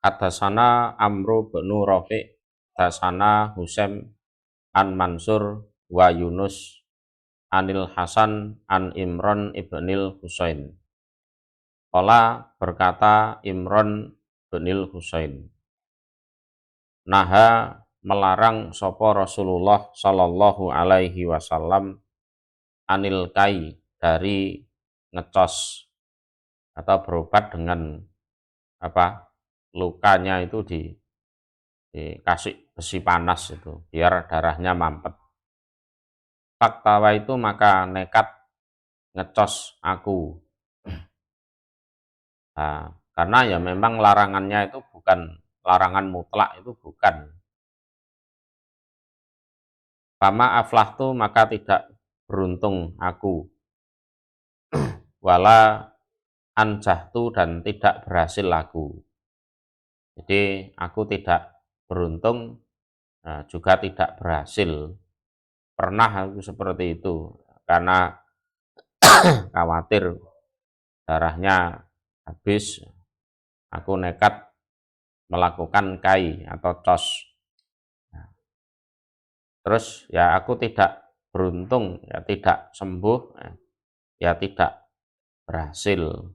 Hadasana Amru bin Rafi' hadasana Husaim an Mansur wa Yunus anil Hasan an Imron ibnil Husain. Qala berkata Imron ibnil Husain, naha melarang sapa Rasulullah sallallahu alaihi wasallam anil kai dari ngecos atau berobat dengan lukanya itu dikasih besi panas itu biar darahnya mampet. Faktawa itu maka nekat ngecos aku. Nah, karena ya memang larangannya itu bukan larangan mutlak, itu bukan. Fama aflahtu maka tidak beruntung aku. Wala anjahtu dan tidak berhasil aku. Jadi aku tidak beruntung, juga tidak berhasil. Pernah aku seperti itu karena khawatir darahnya habis, aku nekat melakukan kai atau cos. Terus ya aku tidak beruntung, ya tidak sembuh, ya tidak berhasil.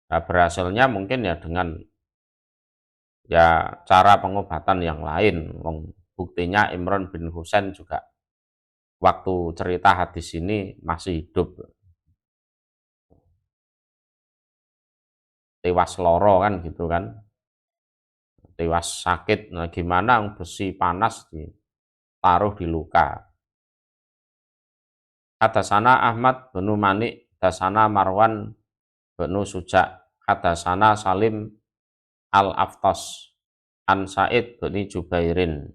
Nah, berhasilnya mungkin ya dengan ya cara pengobatan yang lain. Buktinya Imron bin Husain juga waktu cerita hadis ini masih hidup. Tewas loro kan gitu kan. Tewas sakit. Nah, gimana besi panas ditaruh di luka. Hadasana Ahmad bin Manik, hadasana Marwan bin Suja, hadasana Salim al-Aftas an Said bin Jubairin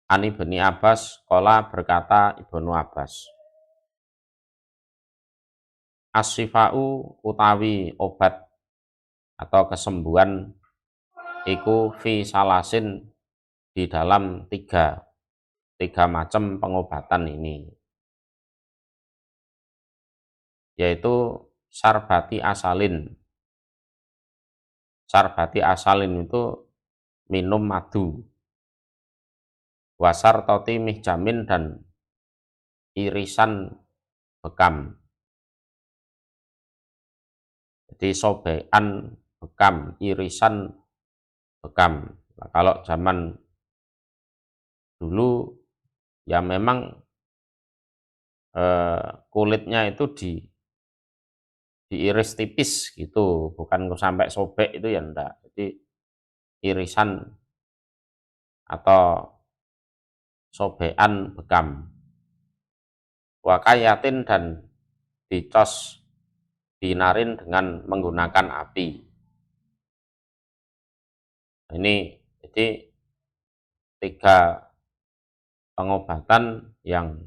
ani bin Abbas qala berkata Ibnu Abbas, as-sifa'u utawi obat atau kesembuhan iku fi salasin di dalam tiga macam pengobatan ini, yaitu sarbati asalin. Sarbati asalin itu minum madu, wasar toti mihjamin dan irisan bekam. Jadi sobekan bekam, irisan bekam. Nah, kalau zaman dulu ya memang kulitnya itu diiris tipis gitu, bukan sampai sobek itu ya enggak. Jadi irisan atau sobekan bekam. Wakayatin dan dicos dinarin dengan menggunakan api. Ini jadi tiga pengobatan yang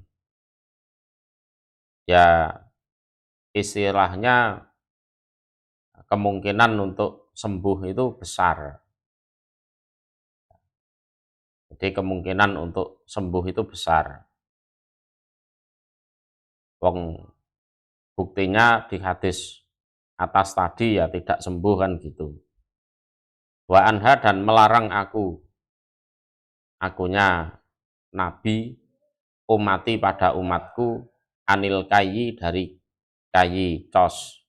ya istilahnya kemungkinan untuk sembuh itu besar. Jadi kemungkinan untuk sembuh itu besar. Wong buktinya di hadis atas tadi ya tidak sembuh kan gitu. Wa anha dan melarang akunya Nabi umati pada umatku anil kayi dari kayi cos.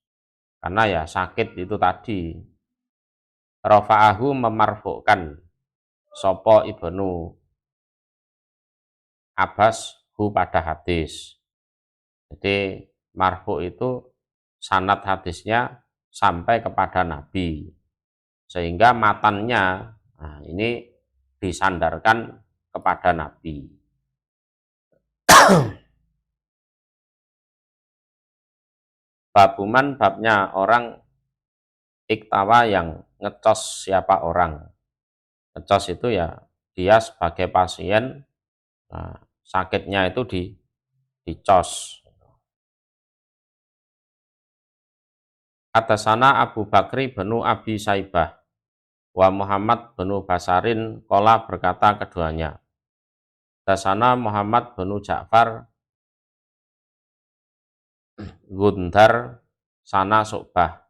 Karena ya sakit itu tadi. Rafa'ahu memarfu'kan sopo Ibnu Abbas hu pada hadis. Jadi marfu itu sanad hadisnya sampai kepada Nabi, sehingga matannya ini disandarkan kepada Nabi. Babuman babnya orang iktawa yang ngecos siapa orang. Ngecos itu ya dia sebagai pasien, sakitnya itu dicos. Hadasana Abu Bakri bin Abi Saibah wa Muhammad bin Basarin qala berkata keduanya. Hadasana Muhammad bin Ja'far Gundar sana Su'bah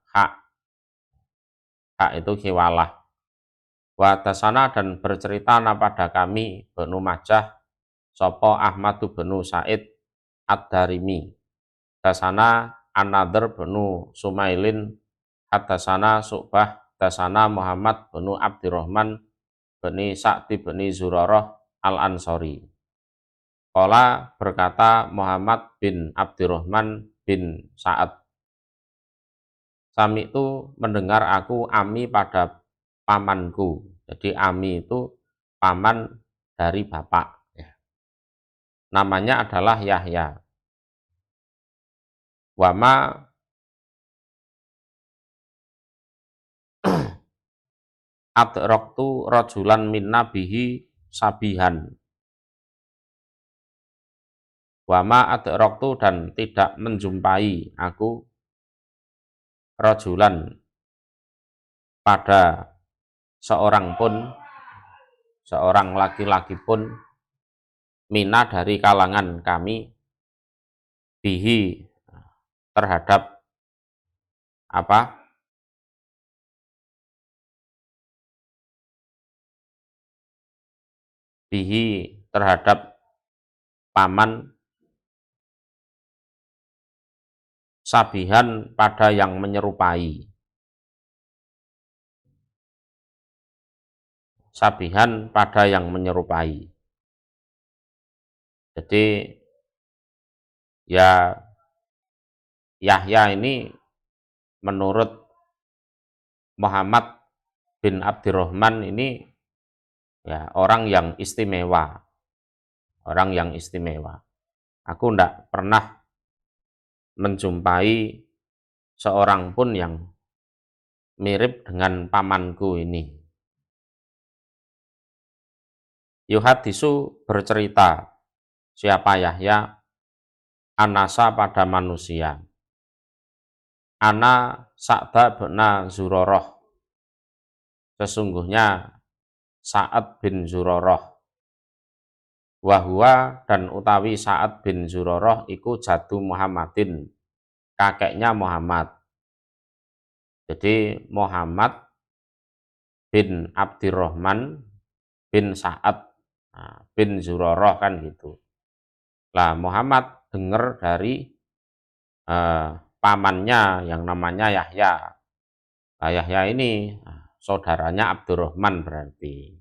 hak itu khiwalah. Wa dasana dan bercerita pada kami Banu Majah sopo Ahmadu benu Said Ad-Darimi. Dasana An-Nadhr benu Sumailin. Hadasana Su'bah. Dasana Muhammad benu Abdurrahman bani Sa'di bani Zurarah Al-Ansori. Qala berkata Muhammad bin Abdurrahman bin Sa'ad. Sami itu mendengar aku ami pada pamanku. Jadi ami itu paman dari bapak. Namanya adalah Yahya. Wama adraktu rajulan minna bihi sabihan. Wama adraktu dan tidak menjumpai aku rajulan pada seorang pun, seorang laki-laki pun, mina dari kalangan kami, bihi terhadap apa? Bihi terhadap paman, sabihan pada yang menyerupai. Sabihan pada yang menyerupai. Jadi ya Yahya ini menurut Muhammad bin Abdurrahman ini ya orang yang istimewa. Orang yang istimewa. Aku tidak pernah menjumpai seorang pun yang mirip dengan pamanku ini. Yuhadisu bercerita siapa Yahya anasa pada manusia. Ana Sa'da bena Zurarah. Sesungguhnya Sa'ad bin Zurarah. Wahwa dan utawi Sa'ad bin Zurarah iku jadu Muhammadin. Kakeknya Muhammad. Jadi Muhammad bin Abdurrahman bin Sa'ad bin Zurarah kan gitu. Lah Muhammad dengar dari pamannya yang namanya Yahya. Nah, Yahya ini saudaranya Abdurrahman berarti.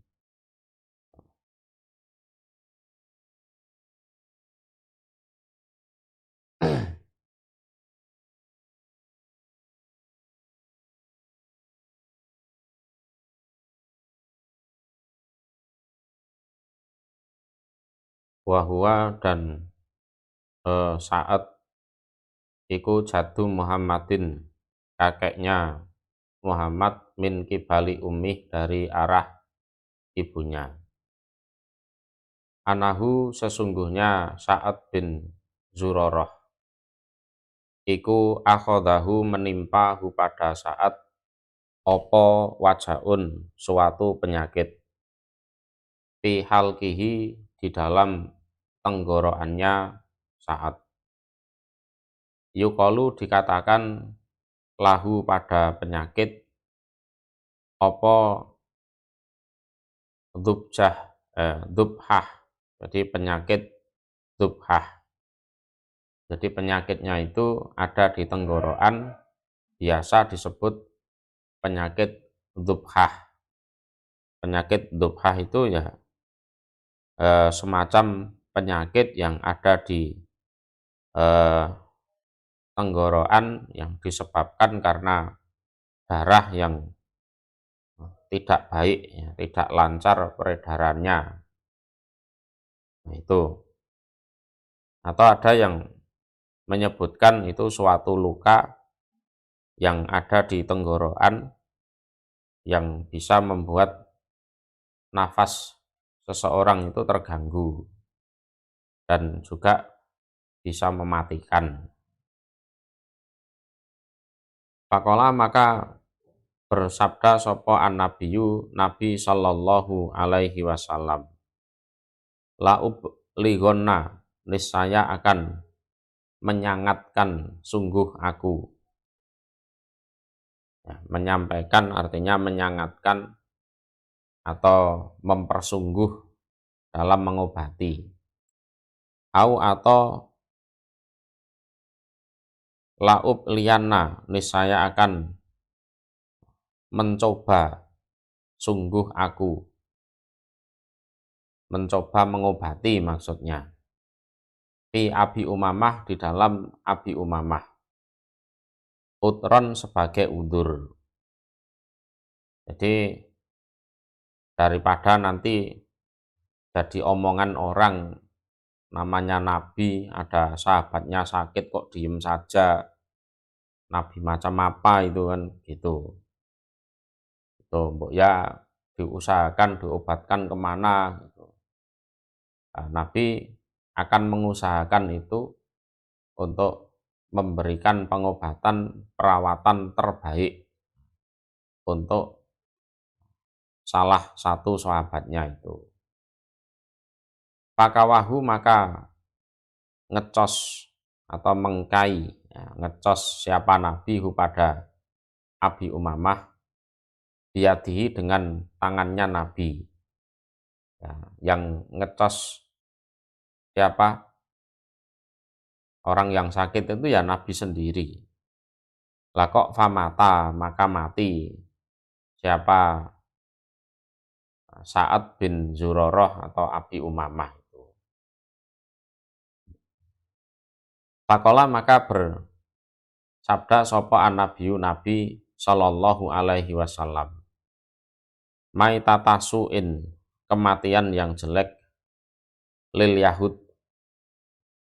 Wahwa dan Sa'ad iku jadu Muhammadin, kakeknya Muhammad min kibali ummih dari arah ibunya. Anahu sesungguhnya Sa'ad bin Zurarah iku akhodahu menimpa hu pada saat opo wajaun suatu penyakit fi halkihi di dalam tenggorokannya saat yukalu dikatakan lahu pada penyakit opo dubhah, jadi penyakit dubhah. Jadi penyakitnya itu ada di tenggorokan, biasa disebut penyakit dubhah. Penyakit dubhah itu ya semacam penyakit yang ada di tenggorokan yang disebabkan karena darah yang tidak baik, ya, tidak lancar peredarannya. Nah, itu. Atau ada yang menyebutkan itu suatu luka yang ada di tenggorokan yang bisa membuat nafas seseorang itu terganggu dan juga bisa mematikan. Faqala maka bersabda sapa an-nabiyyu Nabi sallallahu alaihi wasallam. La ubligonna niscaya akan menyangatkan sungguh aku. Ya, menyampaikan artinya menyangatkan atau mempersungguh dalam mengobati. Au atau laub liana, niscaya akan mencoba sungguh aku, mencoba mengobati maksudnya. Fi Abi Umamah, di dalam Abi Umamah, utron sebagai udur. Jadi daripada nanti jadi omongan orang, namanya Nabi, ada sahabatnya sakit kok diem saja, Nabi macam apa itu kan gitu. Itu mbok ya diusahakan diobatkan kemana gitu. Nah, Nabi akan mengusahakan itu untuk memberikan pengobatan, perawatan terbaik untuk salah satu sahabatnya itu. Pakawahu, maka ngecos atau mengkai, ya, ngecos siapa Nabi pada Abi Umamah, biadihi dengan tangannya Nabi. Ya, yang ngecos siapa orang yang sakit itu ya Nabi sendiri. Lah kok famata, maka mati siapa Sa'ad bin Zurarah atau Abi Umamah itu. Pakola, maka bersabda sapa an-nabiyyu Nabi sallallahu alaihi wasallam. Maitatasuin, kematian yang jelek, lil Yahud,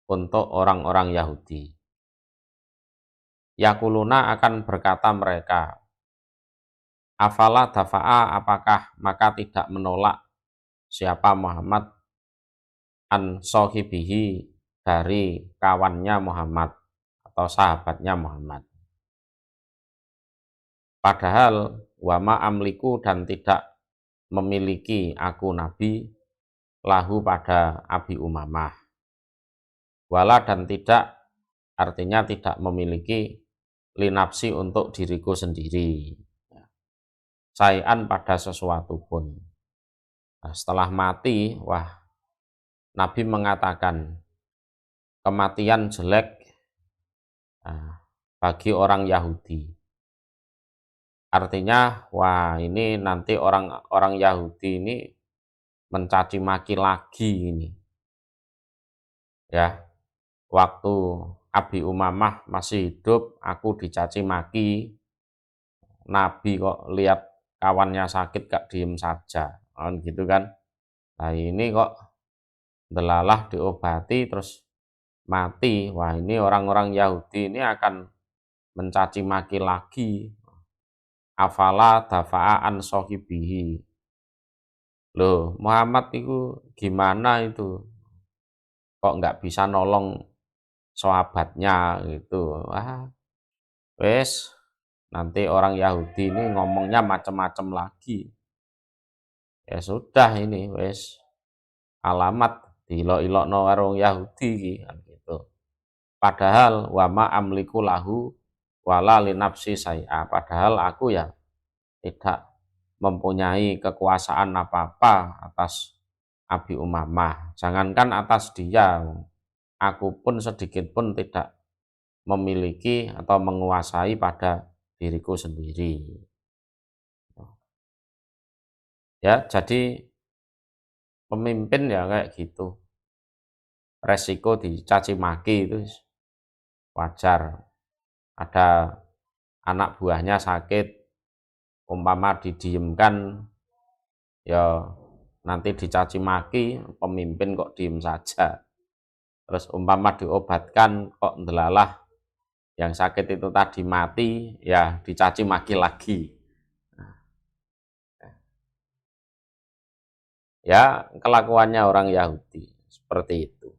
untuk orang-orang Yahudi. Yakuluna, akan berkata mereka, afala dafa'a, apakah maka tidak menolak siapa Muhammad an sohibihi, dari kawannya Muhammad atau sahabatnya Muhammad. Padahal wama amliku, dan tidak memiliki aku Nabi, lahu pada Abi Umamah. Wala, dan tidak, artinya tidak memiliki, linapsi, untuk diriku sendiri, sayan, pada sesuatu pun. Nah, setelah mati, wah, Nabi mengatakan kematian jelek bagi orang Yahudi. Artinya, wah, ini nanti orang Yahudi ini mencaci maki lagi ini. Ya, waktu Abi Umamah masih hidup, aku dicaci maki. Nabi kok lihat kawannya sakit gak diem saja, gitu kan. Nah, ini kok delalah diobati terus mati. Wah, ini orang-orang Yahudi ini akan mencaci maki lagi. Afala dafa'a an sohibihi. Loh, Muhammad itu gimana itu? Kok nggak bisa nolong sahabatnya gitu. Wah, wes, nanti orang Yahudi ini ngomongnya macam-macam lagi. Ya sudah, ini wes alamat diilok-ilokno warung Yahudi kan gitu. Padahal wama amliku lahu wala linafsi saya. Padahal aku ya tidak mempunyai kekuasaan apa-apa atas Abi Umamah. Jangankan atas dia, aku pun sedikit pun tidak memiliki atau menguasai pada diriku sendiri. Ya, jadi pemimpin ya kayak gitu. Resiko dicaci maki itu wajar. Ada anak buahnya sakit, umpama didiemkan, ya nanti dicaci maki, pemimpin kok diem saja. Terus umpama diobatkan kok ndelalah yang sakit itu tadi mati, ya dicaci maki lagi. Ya, kelakuannya orang Yahudi seperti itu.